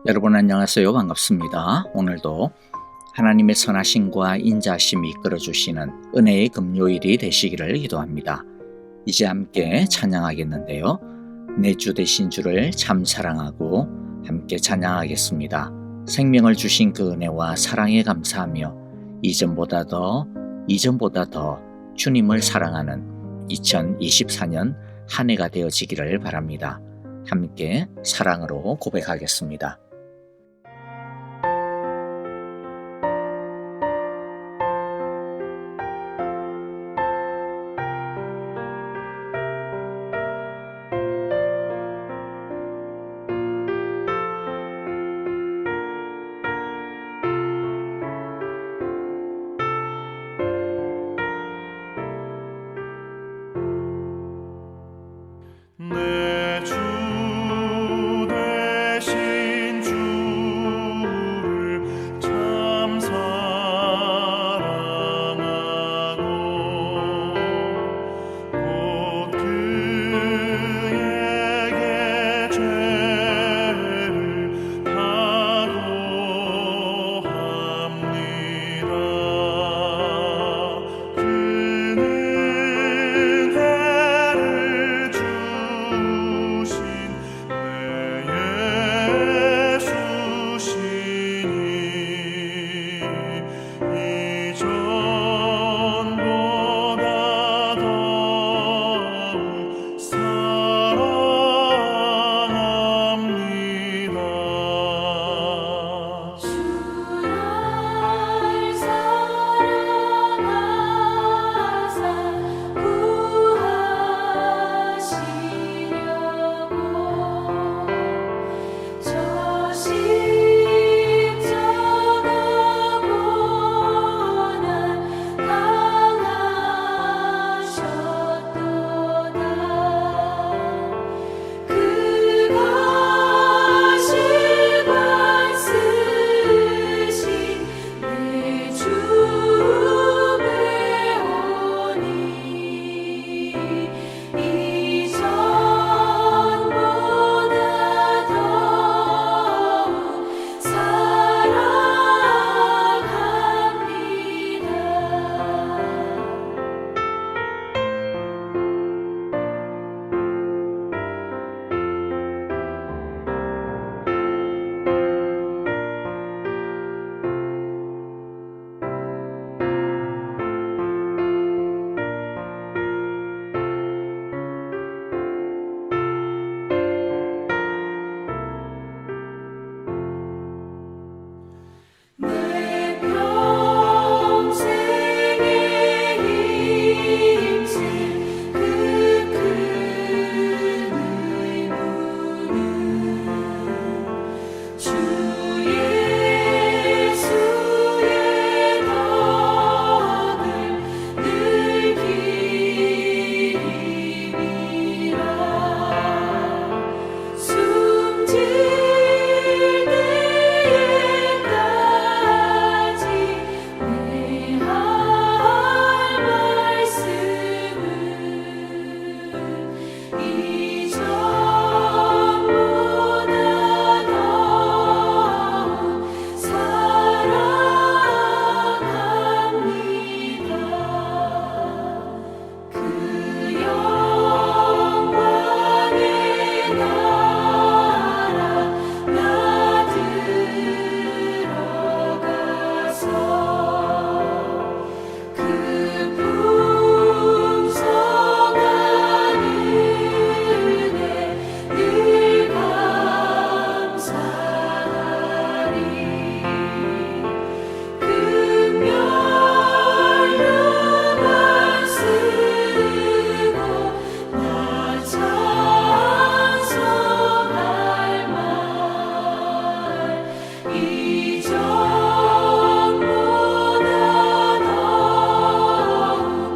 여러분 안녕하세요. 반갑습니다. 오늘도 하나님의 선하심과 인자하심이 이끌어주시는 은혜의 금요일이 되시기를 기도합니다. 이제 함께 찬양하겠는데요. 내 주 되신 주를 참 사랑하고 함께 찬양하겠습니다. 생명을 주신 그 은혜와 사랑에 감사하며 이전보다 더 주님을 사랑하는 2024년 한 해가 되어지기를 바랍니다. 함께 사랑으로 고백하겠습니다. 내 주 되신 주를 참 사랑하고 곧 그에게 죄를 다고합니다. 그는 해를 주신 내 예수시니 이전보다 더욱 사랑합니다. 주를 사랑하사 구하시려고 저 십자가 고난 당하셨도다. 그 가시관 쓰신 내 주 배우니 이전보다 더욱 내 평생에 힘쓸 그 큰 의무는 주 예수의 덕을 늘 기리미라. 숨질 때에까지 내 할 말씀은 이전보다 더욱 사랑합니다. 그 영광의 나라 나 들어가서 그 풍성한 은혜 늘 감사하리. 금멸류관 쓰고 나 찬송할 말 이전보다 더욱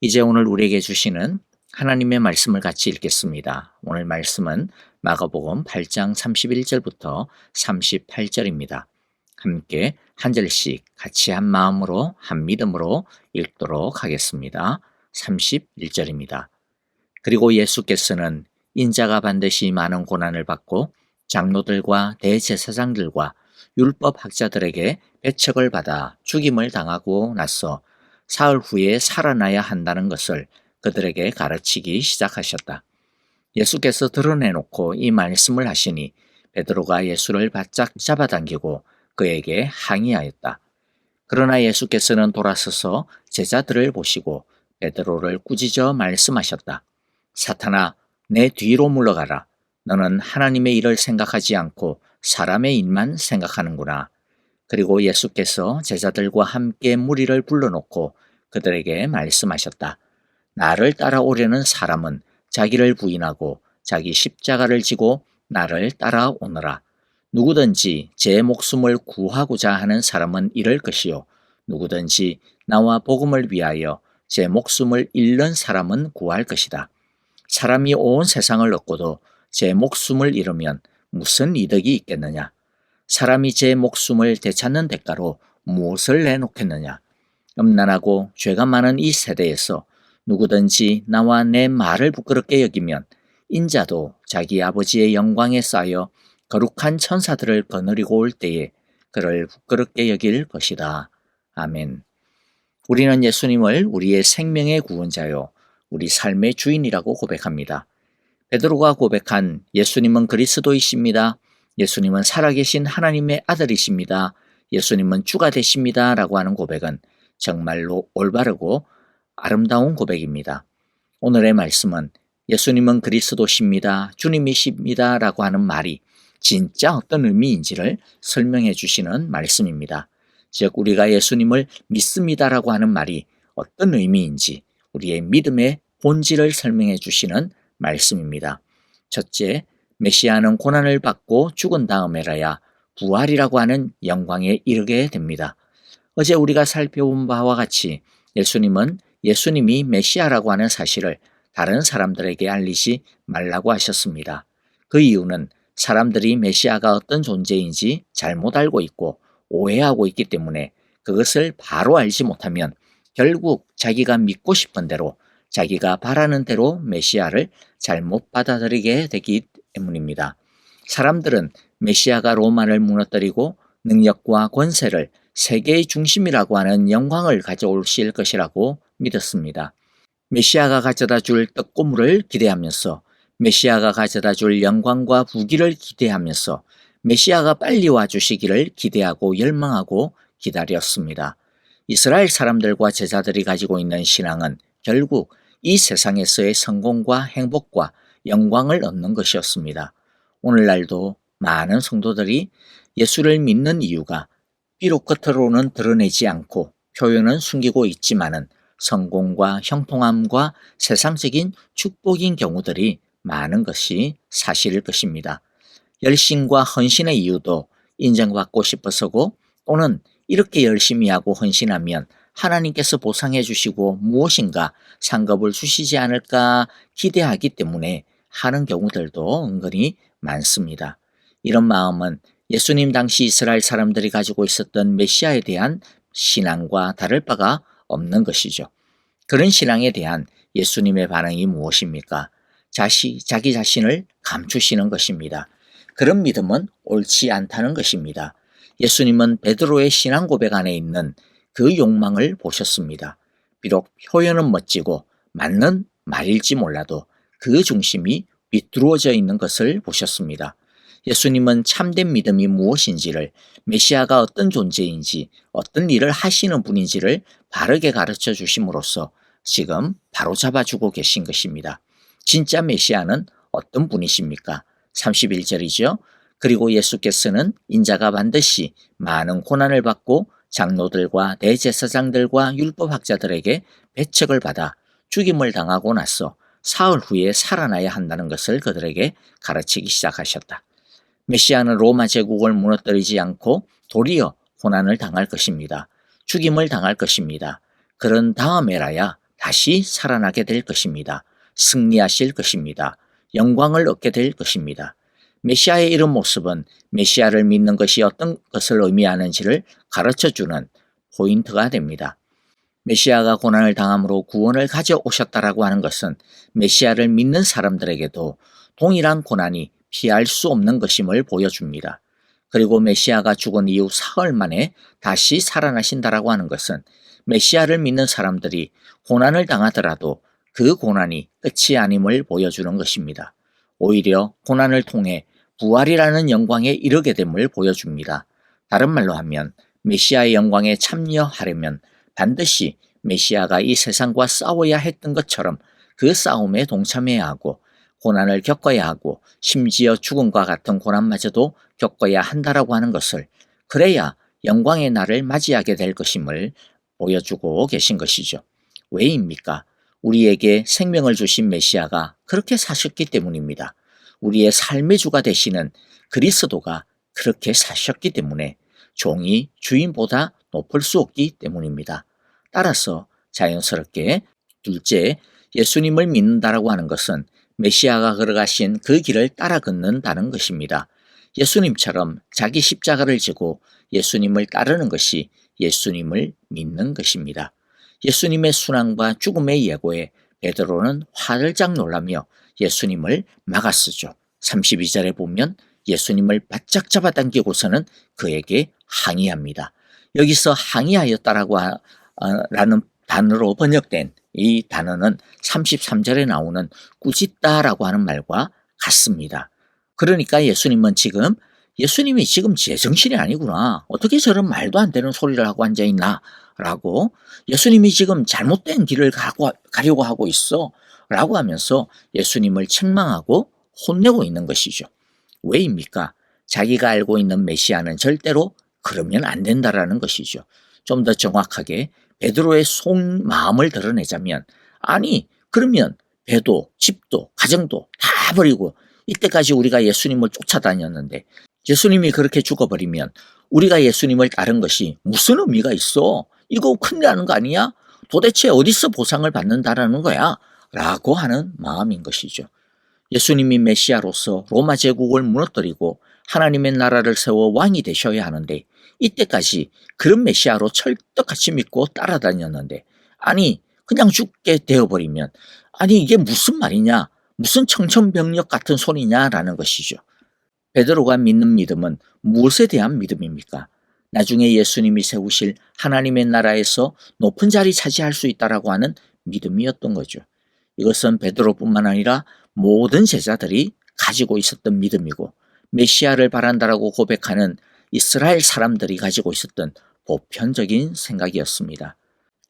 이제 오늘 우리에게 주시는 하나님의 말씀을 같이 읽겠습니다. 오늘 말씀은 마가복음 8장 31절부터 38절입니다. 함께 한 절씩 같이 한 마음으로 한 믿음으로 읽도록 하겠습니다. 31절입니다. 그리고 예수께서는 인자가 반드시 많은 고난을 받고 장로들과 대제사장들과 율법학자들에게 배척을 받아 죽임을 당하고 나서 사흘 후에 살아나야 한다는 것을 그들에게 가르치기 시작하셨다. 예수께서 드러내놓고 이 말씀을 하시니 베드로가 예수를 바짝 잡아당기고 그에게 항의하였다. 그러나 예수께서는 돌아서서 제자들을 보시고 베드로를 꾸짖어 말씀하셨다. 사탄아, 내 뒤로 물러가라. 너는 하나님의 일을 생각하지 않고 사람의 일만 생각하는구나. 그리고 예수께서 제자들과 함께 무리를 불러놓고 그들에게 말씀하셨다. 나를 따라오려는 사람은 자기를 부인하고 자기 십자가를 지고 나를 따라오너라. 누구든지 제 목숨을 구하고자 하는 사람은 잃을 것이요. 누구든지 나와 복음을 위하여 제 목숨을 잃는 사람은 구할 것이다. 사람이 온 세상을 얻고도 제 목숨을 잃으면 무슨 이득이 있겠느냐? 사람이 제 목숨을 되찾는 대가로 무엇을 내놓겠느냐? 음란하고 죄가 많은 이 세대에서 누구든지 나와 내 말을 부끄럽게 여기면 인자도 자기 아버지의 영광에 쌓여 거룩한 천사들을 거느리고 올 때에 그를 부끄럽게 여길 것이다. 아멘. 우리는 예수님을 우리의 생명의 구원자요, 우리 삶의 주인이라고 고백합니다. 베드로가 고백한 예수님은 그리스도이십니다. 예수님은 살아계신 하나님의 아들이십니다. 예수님은 주가 되십니다. 라고 하는 고백은 정말로 올바르고 아름다운 고백입니다. 오늘의 말씀은 예수님은 그리스도십니다. 주님이십니다. 라고 하는 말이 진짜 어떤 의미인지를 설명해 주시는 말씀입니다. 즉 우리가 예수님을 믿습니다. 라고 하는 말이 어떤 의미인지 우리의 믿음의 본질을 설명해 주시는 말씀입니다. 첫째, 메시아는 고난을 받고 죽은 다음에라야 부활이라고 하는 영광에 이르게 됩니다. 어제 우리가 살펴본 바와 같이 예수님이 메시아라고 하는 사실을 다른 사람들에게 알리지 말라고 하셨습니다. 그 이유는 사람들이 메시아가 어떤 존재인지 잘못 알고 있고 오해하고 있기 때문에 그것을 바로 알지 못하면 결국 자기가 믿고 싶은 대로 자기가 바라는 대로 메시아를 잘못 받아들이게 되기 때문입니다. 사람들은 메시아가 로마를 무너뜨리고 능력과 권세를 세계의 중심이라고 하는 영광을 가져오실 것이라고 믿었습니다. 메시아가 가져다 줄 떡고물을 기대하면서 메시아가 가져다 줄 영광과 부귀를 기대하면서 메시아가 빨리 와주시기를 기대하고 열망하고 기다렸습니다. 이스라엘 사람들과 제자들이 가지고 있는 신앙은 결국 이 세상에서의 성공과 행복과 영광을 얻는 것이었습니다. 오늘날도 많은 성도들이 예수를 믿는 이유가 비록 겉으로는 드러내지 않고 표현은 숨기고 있지만은 성공과 형통함과 세상적인 축복인 경우들이 많은 것이 사실일 것입니다. 열심과 헌신의 이유도 인정받고 싶어서고 또는 이렇게 열심히 하고 헌신하면 하나님께서 보상해 주시고 무엇인가 상급을 주시지 않을까 기대하기 때문에 하는 경우들도 은근히 많습니다. 이런 마음은 예수님 당시 이스라엘 사람들이 가지고 있었던 메시아에 대한 신앙과 다를 바가 없는 것이죠. 그런 신앙에 대한 예수님의 반응이 무엇입니까? 자기 자신을 감추시는 것입니다. 그런 믿음은 옳지 않다는 것입니다. 예수님은 베드로의 신앙 고백 안에 있는 그 욕망을 보셨습니다. 비록 표현은 멋지고 맞는 말일지 몰라도 그 중심이 비뚤어져 있는 것을 보셨습니다. 예수님은 참된 믿음이 무엇인지를, 메시아가 어떤 존재인지, 어떤 일을 하시는 분인지를 바르게 가르쳐 주심으로써 지금 바로잡아주고 계신 것입니다. 진짜 메시아는 어떤 분이십니까? 31절이죠. 그리고 예수께서는 인자가 반드시 많은 고난을 받고 장로들과 대제사장들과 율법학자들에게 배척을 받아 죽임을 당하고 나서 사흘 후에 살아나야 한다는 것을 그들에게 가르치기 시작하셨다. 메시아는 로마 제국을 무너뜨리지 않고 도리어 고난을 당할 것입니다. 죽임을 당할 것입니다. 그런 다음에라야 다시 살아나게 될 것입니다. 승리하실 것입니다. 영광을 얻게 될 것입니다. 메시아의 이런 모습은 메시아를 믿는 것이 어떤 것을 의미하는지를 가르쳐주는 포인트가 됩니다. 메시아가 고난을 당함으로 구원을 가져오셨다라고 하는 것은 메시아를 믿는 사람들에게도 동일한 고난이 피할 수 없는 것임을 보여줍니다. 그리고 메시아가 죽은 이후 사흘 만에 다시 살아나신다라고 하는 것은 메시아를 믿는 사람들이 고난을 당하더라도 그 고난이 끝이 아님을 보여주는 것입니다. 오히려 고난을 통해 부활이라는 영광에 이르게 됨을 보여줍니다. 다른 말로 하면 메시아의 영광에 참여하려면 반드시 메시아가 이 세상과 싸워야 했던 것처럼 그 싸움에 동참해야 하고 고난을 겪어야 하고 심지어 죽음과 같은 고난마저도 겪어야 한다라고 하는 것을, 그래야 영광의 날을 맞이하게 될 것임을 보여주고 계신 것이죠. 왜입니까? 우리에게 생명을 주신 메시아가 그렇게 사셨기 때문입니다. 우리의 삶의 주가 되시는 그리스도가 그렇게 사셨기 때문에 종이 주인보다 높을 수 없기 때문입니다. 따라서 자연스럽게 둘째, 예수님을 믿는다라고 하는 것은 메시아가 걸어가신 그 길을 따라 걷는다는 것입니다. 예수님처럼 자기 십자가를 지고 예수님을 따르는 것이 예수님을 믿는 것입니다. 예수님의 순환과 죽음의 예고에 베드로는 화들짝 놀라며 예수님을 막아쓰죠. 32절에 보면 예수님을 바짝 잡아당기고서는 그에게 항의합니다. 여기서 항의하였다라고 라는 단어로 번역된 이 단어는 33절에 나오는 꾸짖다라고 하는 말과 같습니다. 그러니까 예수님이 지금 제정신이 아니구나. 어떻게 저런 말도 안 되는 소리를 하고 앉아있나? 라고, 예수님이 지금 잘못된 길을 가려고 하고 있어. 라고 하면서 예수님을 책망하고 혼내고 있는 것이죠. 왜입니까? 자기가 알고 있는 메시아는 절대로 그러면 안 된다라는 것이죠. 좀 더 정확하게 베드로의 속마음을 드러내자면, 아니 그러면 배도 집도 가정도 다 버리고 이때까지 우리가 예수님을 쫓아다녔는데 예수님이 그렇게 죽어버리면 우리가 예수님을 따른 것이 무슨 의미가 있어? 이거 큰일 나는 거 아니야? 도대체 어디서 보상을 받는다라는 거야? 라고 하는 마음인 것이죠. 예수님이 메시아로서 로마 제국을 무너뜨리고 하나님의 나라를 세워 왕이 되셔야 하는데 이때까지 그런 메시아로 철떡같이 믿고 따라다녔는데, 아니 그냥 죽게 되어버리면 아니 이게 무슨 말이냐, 무슨 청천벽력 같은 소리냐라는 것이죠. 베드로가 믿는 믿음은 무엇에 대한 믿음입니까? 나중에 예수님이 세우실 하나님의 나라에서 높은 자리 차지할 수 있다라고 하는 믿음이었던 거죠. 이것은 베드로뿐만 아니라 모든 제자들이 가지고 있었던 믿음이고 메시아를 바란다라고 고백하는 이스라엘 사람들이 가지고 있었던 보편적인 생각이었습니다.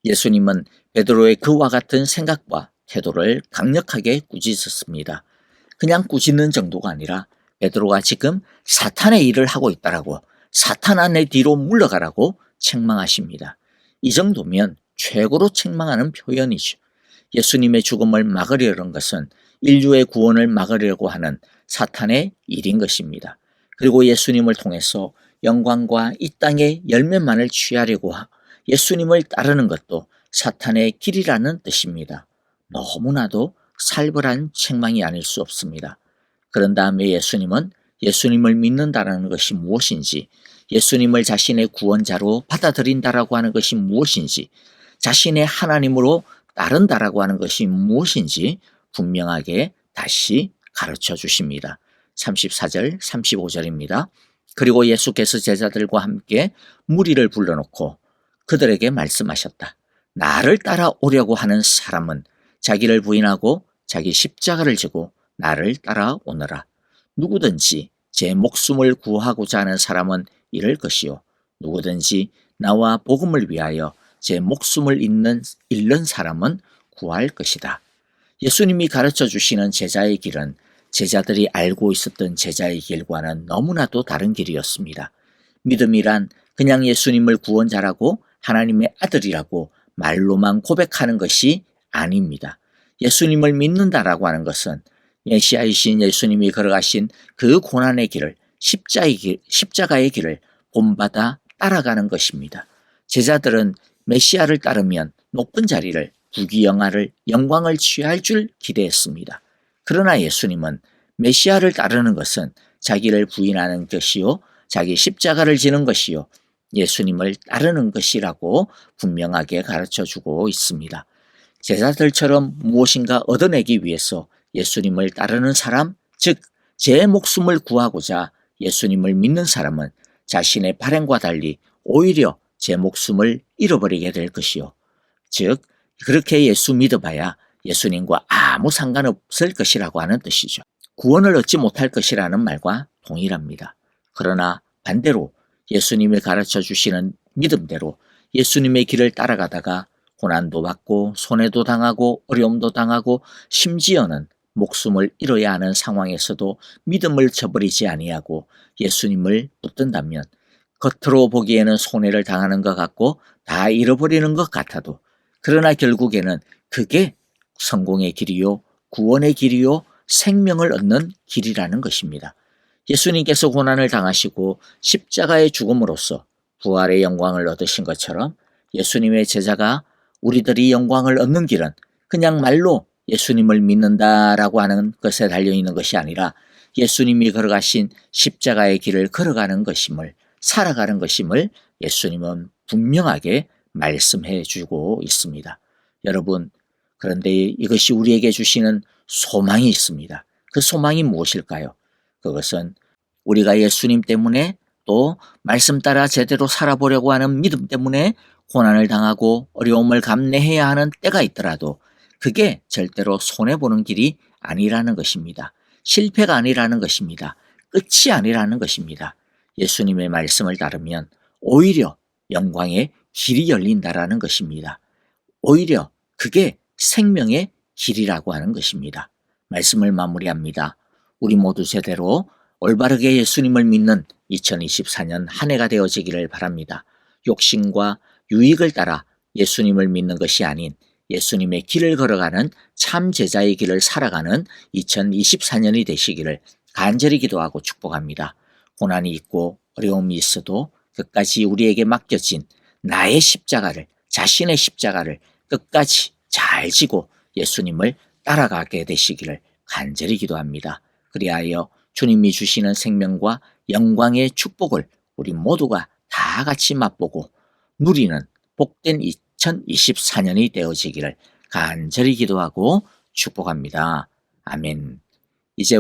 예수님은 베드로의 그와 같은 생각과 태도를 강력하게 꾸짖었습니다. 그냥 꾸짖는 정도가 아니라 베드로가 지금 사탄의 일을 하고 있다라고, 사탄아 내 뒤로 물러가라고 책망하십니다. 이 정도면 최고로 책망하는 표현이죠. 예수님의 죽음을 막으려는 것은 인류의 구원을 막으려고 하는 사탄의 일인 것입니다. 그리고 예수님을 통해서 영광과 이 땅의 열매만을 취하려고 예수님을 따르는 것도 사탄의 길이라는 뜻입니다. 너무나도 살벌한 책망이 아닐 수 없습니다. 그런 다음에 예수님은 예수님을 믿는다라는 것이 무엇인지, 예수님을 자신의 구원자로 받아들인다라고 하는 것이 무엇인지, 자신의 하나님으로 따른다라고 하는 것이 무엇인지 분명하게 다시 가르쳐 주십니다. 34절, 35절입니다. 그리고 예수께서 제자들과 함께 무리를 불러놓고 그들에게 말씀하셨다. 나를 따라오려고 하는 사람은 자기를 부인하고 자기 십자가를 지고 나를 따라오너라. 누구든지 제 목숨을 구하고자 하는 사람은 잃을 것이요, 누구든지 나와 복음을 위하여 제 목숨을 잃는 사람은 구할 것이다. 예수님이 가르쳐 주시는 제자의 길은 제자들이 알고 있었던 제자의 길과는 너무나도 다른 길이었습니다. 믿음이란 그냥 예수님을 구원자라고 하나님의 아들이라고 말로만 고백하는 것이 아닙니다. 예수님을 믿는다라고 하는 것은 메시아이신 예수님이 걸어가신 그 고난의 길을, 십자가의 길을 본받아 따라가는 것입니다. 제자들은 메시아를 따르면 높은 자리를, 영광을 취할 줄 기대했습니다. 그러나 예수님은 메시아를 따르는 것은 자기를 부인하는 것이요, 자기 십자가를 지는 것이요, 예수님을 따르는 것이라고 분명하게 가르쳐주고 있습니다. 제자들처럼 무엇인가 얻어내기 위해서 예수님을 따르는 사람, 즉 제 목숨을 구하고자 예수님을 믿는 사람은 자신의 발행과 달리 오히려 제 목숨을 잃어버리게 될 것이요, 즉 그렇게 예수 믿어봐야 예수님과 아무 상관없을 것이라고 하는 뜻이죠. 구원을 얻지 못할 것이라는 말과 동일합니다. 그러나 반대로 예수님이 가르쳐 주시는 믿음대로 예수님의 길을 따라가다가 고난도 받고 손해도 당하고 어려움도 당하고 심지어는 목숨을 잃어야 하는 상황에서도 믿음을 저버리지 아니하고 예수님을 붙든다면 겉으로 보기에는 손해를 당하는 것 같고 다 잃어버리는 것 같아도, 그러나 결국에는 그게 성공의 길이요, 구원의 길이요, 생명을 얻는 길이라는 것입니다. 예수님께서 고난을 당하시고 십자가의 죽음으로써 부활의 영광을 얻으신 것처럼 예수님의 제자가 우리들이 영광을 얻는 길은 그냥 말로 예수님을 믿는다라고 하는 것에 달려있는 것이 아니라 예수님이 걸어가신 십자가의 길을 걸어가는 것임을, 살아가는 것임을 예수님은 분명하게 말씀해 주고 있습니다. 여러분, 그런데 이것이 우리에게 주시는 소망이 있습니다. 그 소망이 무엇일까요? 그것은 우리가 예수님 때문에 또 말씀 따라 제대로 살아보려고 하는 믿음 때문에 고난을 당하고 어려움을 감내해야 하는 때가 있더라도 그게 절대로 손해보는 길이 아니라는 것입니다. 실패가 아니라는 것입니다. 끝이 아니라는 것입니다. 예수님의 말씀을 따르면 오히려 영광의 길이 열린다라는 것입니다. 오히려 그게 생명의 길이라고 하는 것입니다. 말씀을 마무리합니다. 우리 모두 제대로 올바르게 예수님을 믿는 2024년 한 해가 되어지기를 바랍니다. 욕심과 유익을 따라 예수님을 믿는 것이 아닌 예수님의 길을 걸어가는 참 제자의 길을 살아가는 2024년이 되시기를 간절히 기도하고 축복합니다. 고난이 있고 어려움이 있어도 끝까지 우리에게 맡겨진 나의 십자가를, 자신의 십자가를 끝까지 잘 지고 예수님을 따라가게 되시기를 간절히 기도합니다. 그리하여 주님이 주시는 생명과 영광의 축복을 우리 모두가 다 같이 맛보고 누리는 복된 2024년이 되어지기를 간절히 기도하고 축복합니다. 아멘. 이제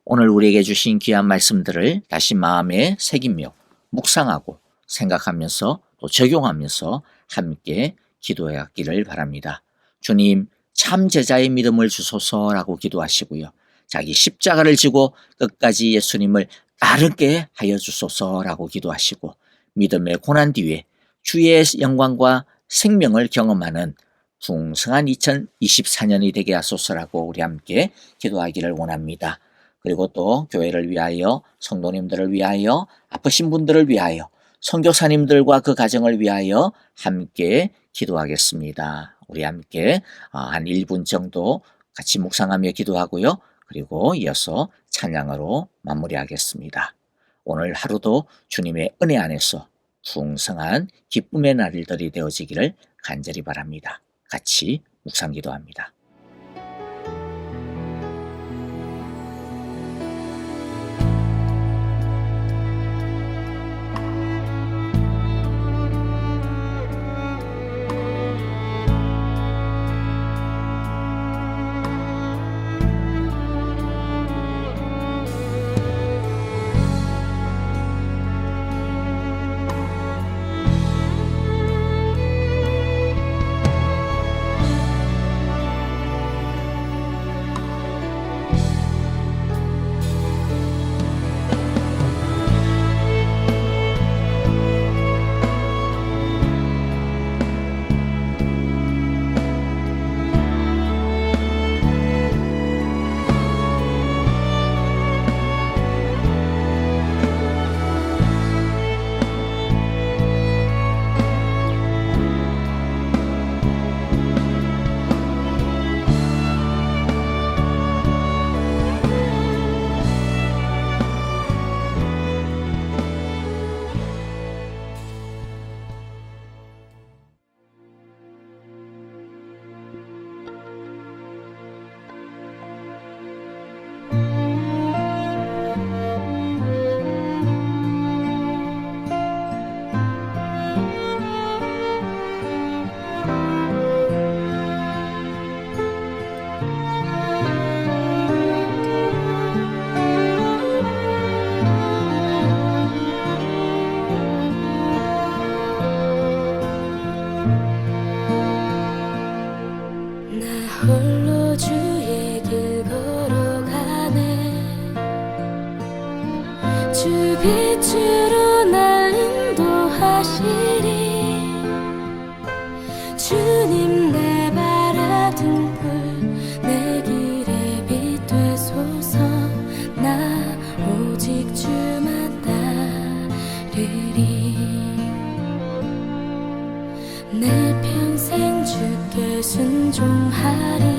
오늘 우리에게 주신 귀한 말씀들을 다시 마음에 새기며 묵상하고 생각하면서 또 적용하면서 함께 기도하기를 바랍니다. 주님, 참 제자의 믿음을 주소서라고 기도하시고요. 자기 십자가를 지고 끝까지 예수님을 따르게 하여 주소서라고 기도하시고 믿음의 고난 뒤에 주의 영광과 생명을 경험하는 풍성한 2024년이 되게 하소서라고 우리 함께 기도하기를 원합니다. 그리고 또 교회를 위하여, 성도님들을 위하여, 아프신 분들을 위하여, 선교사님들과 그 가정을 위하여 함께 기도하겠습니다. 우리 함께 한 1분 정도 같이 묵상하며 기도하고요. 그리고 이어서 찬양으로 마무리하겠습니다. 오늘 하루도 주님의 은혜 안에서 풍성한 기쁨의 날들이 되어지기를 간절히 바랍니다. 같이 묵상 기도합니다. 빛으로 날 인도하시리. 주님 내 바라둔 불 내 길에 빛 되소서. 나 오직 주만 따르리. 내 평생 주께 순종하리.